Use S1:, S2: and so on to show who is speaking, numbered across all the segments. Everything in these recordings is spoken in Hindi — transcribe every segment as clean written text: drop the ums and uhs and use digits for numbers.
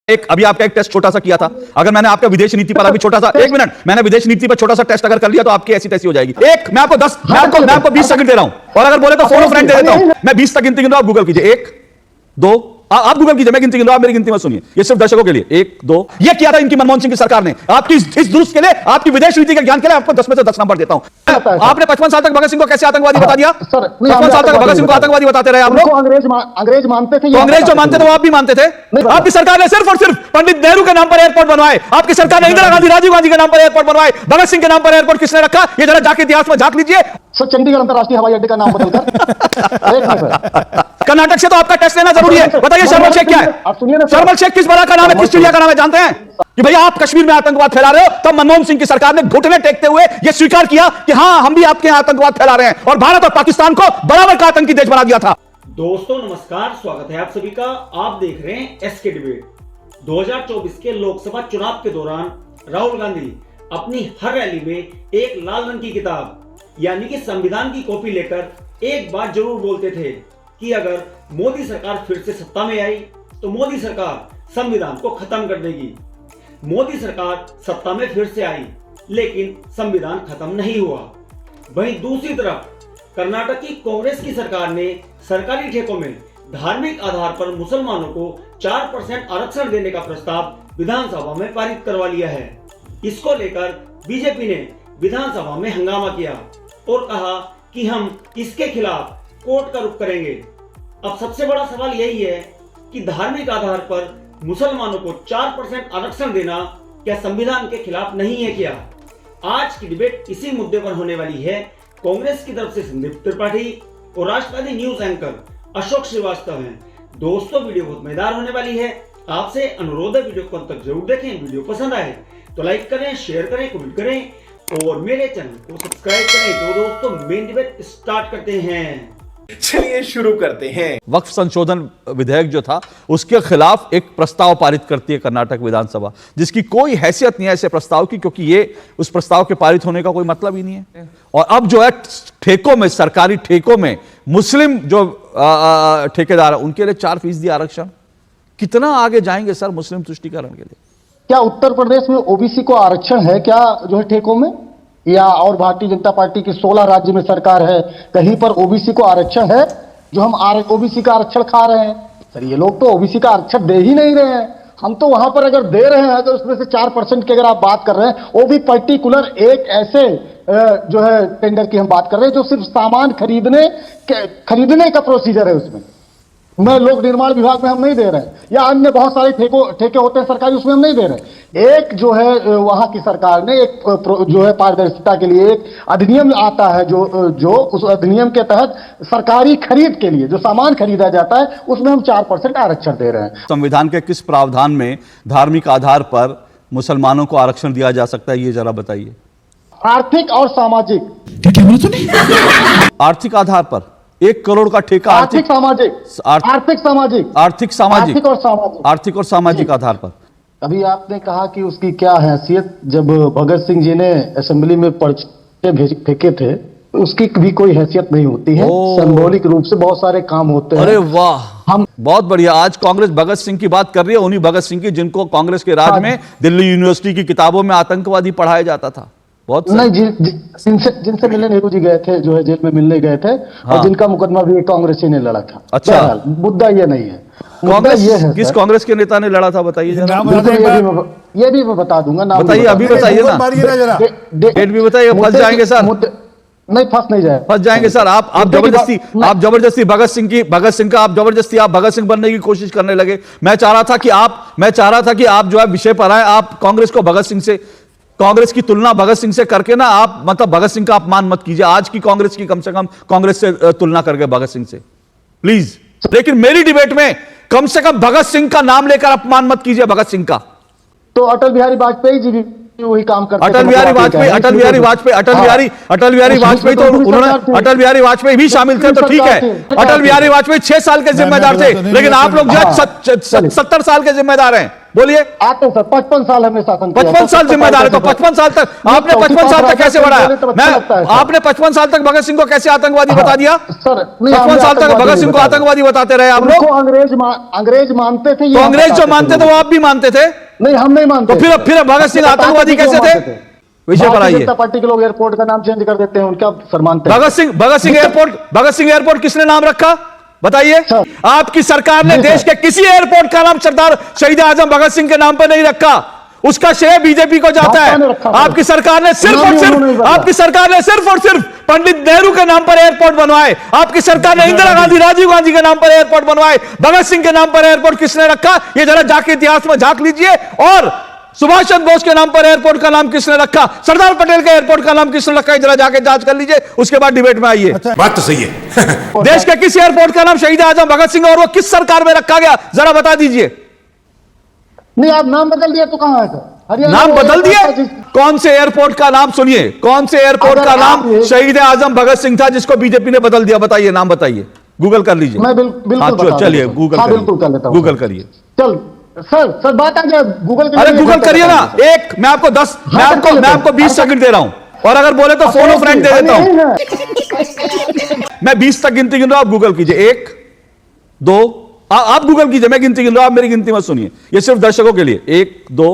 S1: एक अभी आपका एक टेस्ट छोटा सा किया था, अगर मैंने आपका विदेश नीति पर अभी छोटा सा, एक मिनट, मैंने विदेश नीति पर छोटा सा टेस्ट अगर कर लिया तो आपकी ऐसी तैसी हो जाएगी। एक मैं आपको 20 सेकंड दे रहा हूं और अगर बोले तो फॉलो फ्रेंड दे देता हूं। मैं 20 तक गिनती गिन रहा हूं, आप गूगल कीजिए। 1 2 आप गूगल कीजिए, मैं गिनती गिन रहा हूं, आप मेरी गिनती मत सुनिए, ये सिर्फ दर्शकों के लिए। 1 2 ये किया था इनकी मनमोहन सिंह की सरकार ने आपकी इस दुरुस्त के लिए, आपकी विदेश नीति के ज्ञान के लिए आपको 10 में से 10 नंबर देता हूं। आपने 55 साल तक भगत सिंह को कैसे आतंकवादी बता दिया? 55 साल तक भगत सिंह को आतंकवादी बताते रहे आप लोग।
S2: अंग्रेज मानते थे,
S1: तो अंग्रेज जो मानते थे वो आप भी मानते थे। आपकी सरकार ने सिर्फ और सिर्फ पंडित नेहरू के नाम पर एयरपोर्ट बनवाए, आपकी सरकार ने इंदिरा गांधी राजीव गांधी के नाम पर एयरपोर्ट बनवाए। भगत सिंह के नाम पर एयरपोर्ट किसने रखा? ये जरा जाके इतिहास में झांक लीजिए।
S2: सर चंडीगढ़ अंतरराष्ट्रीय हवाई अड्डे का नाम बदलकर
S1: कर्नाटक से तो आपका टेस्ट लेना जरूरी है। बताइए शर्मल शेख क्या है? शर्मल शेख किस बड़ा का नाम है, किस चिड़िया का नाम है जानते हैं? कि भैया आप कश्मीर में आतंकवाद फैला रहे हो, तब मनमोहन सिंह की सरकार ने घुटने टेकते हुए यह स्वीकार किया कि हां हम भी आपके यहां आतंकवाद फैला रहे हैं और भारत और पाकिस्तान को बराबर का आतंकी देश बना दिया था।
S3: दोस्तों नमस्कार, स्वागत है आप सभी का। आप देख रहे हैं एसके डिबेट। 2024 के लोकसभा चुनाव के दौरान राहुल गांधी अपनी हर रैली में एक लाल रंग की किताब यानी कि संविधान की कॉपी लेकर एक बात जरूर बोलते थे कि अगर मोदी सरकार फिर से सत्ता में आई तो मोदी सरकार संविधान को खत्म कर देगी। मोदी सरकार सत्ता में फिर से आई लेकिन संविधान खत्म नहीं हुआ। वहीं दूसरी तरफ कर्नाटक की कांग्रेस की सरकार ने सरकारी ठेकों में धार्मिक आधार पर मुसलमानों को 4% आरक्षण देने का प्रस्ताव विधानसभा में पारित करवा लिया है। इसको लेकर बीजेपी ने विधानसभा में हंगामा किया और कहा कि हम इसके खिलाफ कोर्ट का रुख करेंगे। अब सबसे बड़ा सवाल यही है कि धार्मिक आधार पर मुसलमानों को 4% आरक्षण देना क्या संविधान के खिलाफ नहीं है क्या? आज की डिबेट इसी मुद्दे पर होने वाली है। कांग्रेस की तरफ से संदीप त्रिपाठी और राष्ट्रवादी न्यूज एंकर अशोक श्रीवास्तव हैं। दोस्तों वीडियो बहुत मजेदार होने वाली है। आपसे अनुरोध है वीडियो को अंत तक जरूर देखें। वीडियो पसंद आए तो लाइक करें, शेयर करें, कमेंट करें और मेरे चैनल को सब्सक्राइब करें। तो दोस्तों मेन डिबेट स्टार्ट करते हैं।
S4: चलिए शुरू करते हैं।
S1: वक्फ संशोधन विधेयक जो था उसके खिलाफ एक प्रस्ताव पारित करती है कर्नाटक विधानसभा, जिसकी कोई हैसियत नहीं है ऐसे प्रस्ताव की, क्योंकि ये उस प्रस्ताव के पारित होने का कोई मतलब ही नहीं है। और अब जो है ठेकों में, सरकारी ठेकों में मुस्लिम जो ठेकेदार है उनके लिए 4% आरक्षण। कितना आगे जाएंगे सर मुस्लिम तुष्टीकरण के लिए?
S2: क्या उत्तर प्रदेश में ओबीसी को आरक्षण है क्या जो है ठेकों में? या और भारतीय जनता पार्टी की 16 राज्य में सरकार है, कहीं पर ओबीसी को आरक्षण है जो हम ओबीसी का आरक्षण खा रहे हैं? सर ये लोग तो ओबीसी का आरक्षण दे ही नहीं रहे हैं। हम तो वहां पर अगर दे रहे हैं तो उसमें से 4% की अगर आप बात कर रहे हैं, वो भी पर्टिकुलर एक ऐसे जो है टेंडर की हम बात कर रहे हैं जो सिर्फ सामान खरीदने का प्रोसीजर है। उसमें मैं लोक निर्माण विभाग में हम नहीं दे रहे हैं, या अन्य बहुत सारे ठेके होते हैं सरकारी, उसमें हम नहीं दे रहे। एक जो है वहां की सरकार ने एक जो है पारदर्शिता के लिए एक अधिनियम आता है जो उस अधिनियम के तहत सरकारी खरीद के लिए जो सामान खरीदा जाता है उसमें हम 4% आरक्षण दे रहे हैं।
S1: संविधान के किस प्रावधान में धार्मिक आधार पर मुसलमानों को आरक्षण दिया जा सकता है, ये जरा बताइए।
S2: आर्थिक और सामाजिक।
S1: आर्थिक आधार पर 1 करोड़ का ठेका
S2: आर्थिक और सामाजिक
S1: आधार पर।
S2: अभी आपने कहा कि उसकी क्या हैसियत, जब भगत सिंह जी ने असेंबली में पर्चे फेंके थे उसकी भी कोई हैसियत नहीं होती है। सिंबॉलिक रूप से बहुत सारे काम होते हैं।
S1: अरे वाह, हम बहुत बढ़िया। आज कांग्रेस भगत सिंह की बात कर रही है, उन्हीं भगत सिंह की जिनको कांग्रेस के राज में दिल्ली यूनिवर्सिटी की किताबों में आतंकवादी पढ़ाया जाता था। बहुत
S2: नहीं, जिनसे मिलने नेहरू जी गए थे, जो है जेल में मिलने गए थे। हाँ। और जिनका मुकदमा भी कांग्रेस ने लड़ा था। अच्छा, मुद्दा ये नहीं है।
S1: कांग्रेस ये है, किस कांग्रेस के नेता ने लड़ा था बताइए जरा।
S2: ये भी मैं बता दूंगा, नाम
S1: बताइए, अभी बताइए ना, डेट भी बताइए। फंस जाएंगे सर।
S2: नहीं, फंस जाएंगे
S1: सर। आप जबरदस्ती भगत सिंह का आप भगत सिंह बनने की कोशिश करने लगे। मैं चाह रहा था कि आप जो है विषय पर आए। आप कांग्रेस की तुलना भगत सिंह से करके ना, आप मतलब भगत सिंह का अपमान मत कीजिए। आज की कांग्रेस की कम से कम कांग्रेस से तुलना करके भगत सिंह से प्लीज। लेकिन मेरी डिबेट में कम से कम भगत सिंह का नाम लेकर अपमान मत कीजिए भगत सिंह का।
S2: तो अटल बिहारी वाजपेयी जी भी वही काम करते थे।
S1: अटल बिहारी वाजपेयी भी शामिल थे, तो ठीक है। अटल बिहारी वाजपेयी 6 साल के जिम्मेदार थे, लेकिन आप लोग जो 70 साल के जिम्मेदार हैं। बोलिए।
S2: आते हैं सर, 55 साल हमने शासन किया।
S1: 55 साल जिम्मेदार है तो 55 साल तक आपने 55 साल तक कैसे बढ़ाया? मैं आपने 55 साल तक भगत सिंह को कैसे आतंकवादी बता दिया?
S2: सर
S1: 55 साल तक भगत सिंह को आतंकवादी बताते रहे आप लोग।
S2: अंग्रेज मानते थे,
S1: तो अंग्रेज जो मानते थे वो आप भी मानते थे?
S2: नहीं, हम नहीं मानते।
S1: तो फिर भगत सिंह आतंकवादी कैसे थे? विषय पर आइए।
S2: जनता पार्टी के लोग एयरपोर्ट का नाम चेंज कर देते हैं, उनका सर मानते हैं।
S1: भगत सिंह एयरपोर्ट किसने नाम रखा बताइए? आपकी सरकार ने देश के किसी एयरपोर्ट का नाम सरदार शहीद आजम भगत सिंह के नाम पर नहीं रखा, उसका श्रेय बीजेपी को जाता है। आपकी सरकार ने सिर्फ और सिर्फ पंडित नेहरू के नाम पर एयरपोर्ट बनवाए। आपकी सरकार ने इंदिरा गांधी, राजीव गांधी के नाम पर एयरपोर्ट बनवाए। भगत सिंह के नाम पर एयरपोर्ट किसने रखा? ये जरा जाके इतिहास में झांक लीजिए। और सुभाष चंद्र बोस के नाम पर एयरपोर्ट का नाम किसने रखा? सरदार पटेल के एयरपोर्ट का नाम किसने रखा? जरा जाके जांच कर लीजिए, उसके बाद डिबेट में आइए।
S5: बात तो सही है।
S1: देश के किस एयरपोर्ट का नाम शहीद आजम भगत सिंह और वो किस सरकार में रखा गया, जरा बता दीजिए।
S2: नहीं, आप नाम बदल दिया तो कहां है सर?
S1: नाम बदल दिए? कौन से एयरपोर्ट का नाम सुनिए, कौन से एयरपोर्ट का नाम शहीद आजम भगत सिंह था जिसको बीजेपी ने बदल दिया? बताइए, नाम बताइए, गूगल कर लीजिए।
S2: मैं बिल्कुल
S1: चलिए गूगल
S2: बिल्कुल कर लेता हूं।
S1: गूगल करिए।
S2: चल सर बात आ गया गूगल।
S1: अरे गूगल करिए ना। एक मैं आपको 10 मैं आपको 20 सेकंड दे रहा हूं, और अगर बोले तो फोन ऑफ फ्रेंड दे देता हूं। मैं 20 तक गिनती गिन रहा हूं, आप गूगल कीजिए। 1 2 आप गूगल कीजिए, मैं गिनती गिन रहा हूं, आप मेरी गिनती मत सुनिए। ये सिर्फ दर्शकों के लिए। 1 2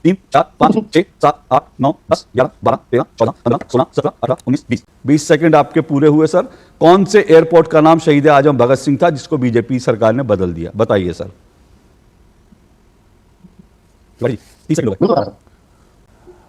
S1: 3 4 5 6 7 8 9 10 11 12 13 14 15 16 17 18 19 20 20 सेकंड आपके पूरे हुए सर। कौन से एयरपोर्ट का नाम शहीद आजम भगत सिंह था जिसको बीजेपी सरकार ने बदल दिया? बताइए सर।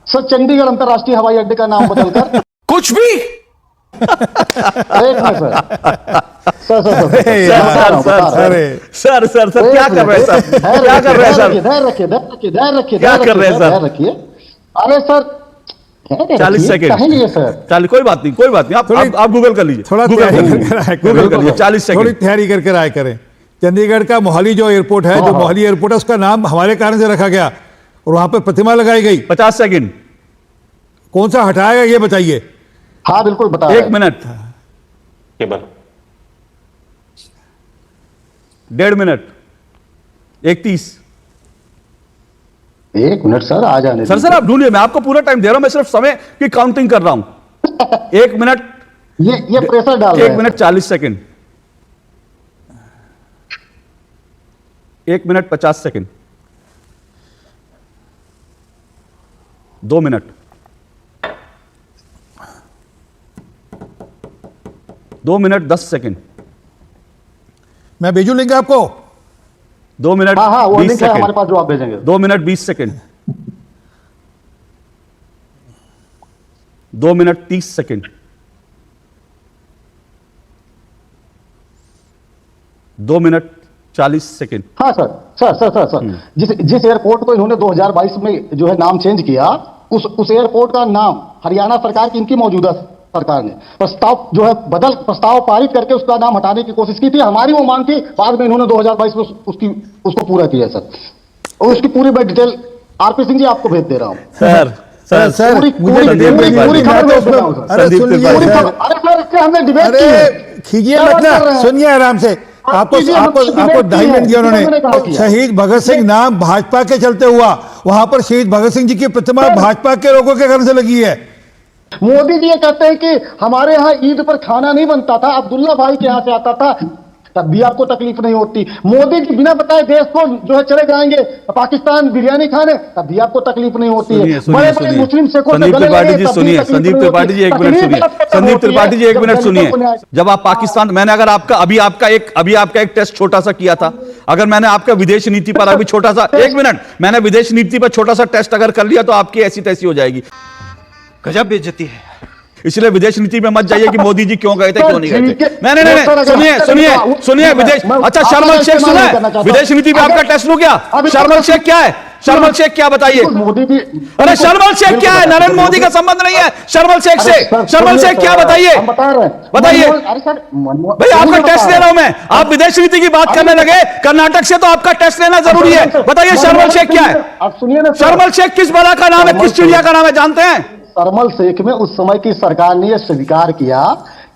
S2: सर चंडीगढ़ अंतर्राष्ट्रीय हवाई अड्डे का नाम बदलकर
S5: कुछ भी।
S2: एक मिनट सर
S1: क्या कर रहे हैं सर? क्या कर रहे हैं सर?
S2: धैर्य रखिए।
S1: क्या कर रहे हैं सर?
S2: अरे सर
S1: 40 सेकंड
S2: सर।
S1: चलिए, कोई बात नहीं, आप गूगल कर लीजिए।
S6: थोड़ा
S1: गूगल
S6: गूगल
S1: करिए। 40
S6: थोड़ी
S1: सेकंड
S6: तैयारी करके राय करें। चंडीगढ़ का मोहाली जो एयरपोर्ट है, जो मोहाली एयरपोर्ट है, उसका नाम हमारे कारण से रखा गया और वहां पर प्रतिमा लगाई गई।
S1: 50 सेकंड।
S6: कौन सा हटाएगा ये बताइए?
S2: हाँ बिल्कुल बता।
S1: 1 मिनट,
S5: केवल
S1: 1.5 मिनट, 1:30।
S2: 1 मिनट सर, आ जाने
S1: सर आप ढूंढिए, मैं आपको पूरा टाइम दे रहा हूं, मैं सिर्फ समय की काउंटिंग कर रहा हूं। 1 मिनट,
S2: ये प्रेशर डाल रहे हैं।
S1: 1 minute 40 second, 1 minute 50 second, 2 minute, 2 minute 10 second,
S6: मैं भेजू लिंक आपको।
S1: 2 मिनट
S2: हाँ वो
S1: 20
S2: लिंक है हमारे
S1: सेकंड,
S2: पास जो आप भेजेंगे।
S1: 2 minute 20 second, 2 minute 30 second, 2 minute 40 second.
S2: हाँ सर जिस एयरपोर्ट को इन्होंने 2022 में जो है नाम चेंज किया, उस एयरपोर्ट का नाम हरियाणा सरकार की, इनकी मौजूदा सरकार ने प्रस्ताव पारित करके उसका नाम हटाने की कोशिश की थी। हमारी वो मांग थी, बाद में इन्होंने 2022 में उसको पूरा किया सर। और उसकी पूरी मैं डिटेल आरपी सिंह जी आपको भेज दे रहा हूँ।
S6: सर
S2: पूरी खबर भेज दे रहा हूँ सर।
S6: अरे सुनिए,
S2: अरे सर इससे हमने डिबेट की है।
S6: अरे खींचिए मत ना, सुनिए आराम से। आपको 2.5 मिनट दिया उन्होंने। शहीद भगत सिंह नाम भाजपा के चलते हुआ, वहां पर शहीद भगत सिंह जी की प्रतिमा भाजपा के लोगों के घर से लगी है।
S2: मोदी जी ये कहते हैं कि हमारे यहाँ ईद पर खाना नहीं बनता था, अब्दुल्ला भाई के यहाँ से आता था, तब भी आपको तकलीफ नहीं होती। मोदी जी बिना बताए देश को जो है चले जाएंगे पाकिस्तान बिरयानी खाने, तब भी आपको तकलीफ नहीं होती है। बड़े बड़े मुस्लिम शेखों से
S1: संदीप
S2: गले
S1: त्रिपाठी
S2: लगे,
S1: जी
S2: तब भी
S1: सुनिए,
S2: तकलीफ
S1: संदीप
S2: नहीं
S1: त्रिपाठी जी
S2: होती।
S1: 1 मिनट सुनिए, संदीप त्रिपाठी जी 1 मिनट सुनिए। जब आप पाकिस्तान, मैंने अगर आपका एक टेस्ट छोटा सा किया था, अगर मैंने आपका विदेश नीति पर अभी छोटा सा 1 मिनट, मैंने विदेश नीति पर छोटा सा टेस्ट अगर कर लिया तो आपकी ऐसी तैसी हो जाएगी।
S5: गजब बेइज्जती है।
S1: इसलिए विदेश नीति में मत जाइए कि मोदी जी क्यों गए थे, क्यों नहीं गए थे। नहीं, सुनिए विदेश। अच्छा शर्मल शेख सुना है? विदेश नीति में आपका टेस्ट हो गया। शर्मल शेख क्या है? शर्मल शेख क्या बताइए?
S2: मोदी जी,
S1: अरे शर्मल शेख क्या है? नरेंद्र मोदी का संबंध नहीं है शर्मल शेख से। शर्मल शेख क्या बताइए?
S2: हम बता रहे हैं,
S1: बताइए
S2: अरे सर
S1: भाई, आपका टेस्ट ले रहा हूं मैं, आप विदेश नीति की बात करने लगे कर्नाटक से, तो आपका टेस्ट लेना जरूरी है। बताइए शर्मल शेख क्या है?
S2: आप सुनिए ना,
S1: शर्मल शेख किस बला का नाम है, किस चिड़िया का नाम है, जानते हैं?
S2: शर्मल शेख में उस समय की सरकार ने यह स्वीकार किया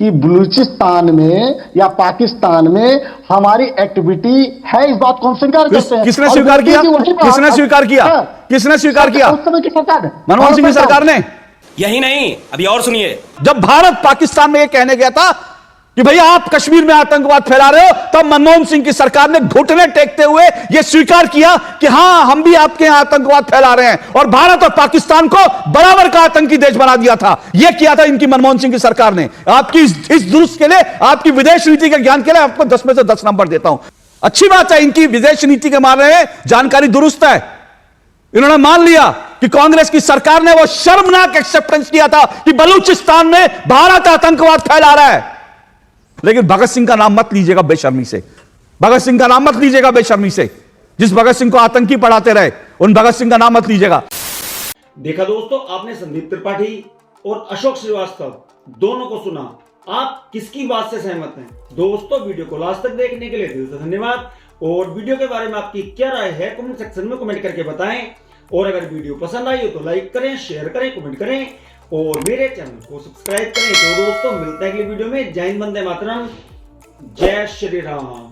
S2: कि बलूचिस्तान में या पाकिस्तान में हमारी एक्टिविटी है, इस बात को हम स्वीकार करते हैं।
S1: किसने
S2: और
S1: स्वीकार किया?
S2: वहीं पर-
S1: किसने स्वीकार किया?
S2: हाँ।
S1: किसने स्वीकार किया?
S2: उस समय की सरकार ने,
S1: मनमोहन सिंह की सरकार ने।
S7: यही नहीं, अभी और सुनिए।
S1: जब भारत पाकिस्तान में यह कहने गया था कि भैया आप कश्मीर में आतंकवाद फैला रहे हो, तब मनमोहन सिंह की सरकार ने घुटने टेकते हुए यह स्वीकार किया कि हां हम भी आपके यहां आतंकवाद फैला रहे हैं, और भारत और पाकिस्तान को बराबर का आतंकी देश बना दिया था। यह किया था इनकी मनमोहन सिंह की सरकार ने। आपकी इस दुरुस्त के लिए, आपकी विदेश नीति के ज्ञान के लिए आपको 10 में से 10 नंबर देता हूं। अच्छी बात है, इनकी विदेश नीति के मामले में जानकारी दुरुस्त है। इन्होंने मान लिया कि कांग्रेस की सरकार ने वो शर्मनाक एक्सेप्टेंस किया था कि बलूचिस्तान में भारत आतंकवाद फैला रहा है। लेकिन भगत सिंह का नाम मत लीजिएगा बेशर्मी से, भगत सिंह का नाम मत लीजिएगा बेशर्मी से। जिस भगत सिंह को आतंकी पढ़ाते रहे, उन भगत सिंह का नाम मत लीजिएगा।
S3: देखा दोस्तों, आपने संदीप त्रिपाठी और अशोक श्रीवास्तव दोनों को सुना। आप किसकी बात से सहमत हैं? दोस्तों, वीडियो को लास्ट तक देखने के लिए दिल से धन्यवाद। और वीडियो के बारे में आपकी क्या राय है कमेंट सेक्शन में कमेंट करके बताएं। और अगर वीडियो पसंद आई हो तो लाइक करें, शेयर करें, कमेंट करें और मेरे चैनल को सब्सक्राइब करें। तो दोस्तों, मिलते हैं अगली वीडियो में। जय हिंद, वंदे मातरम, जय श्री राम।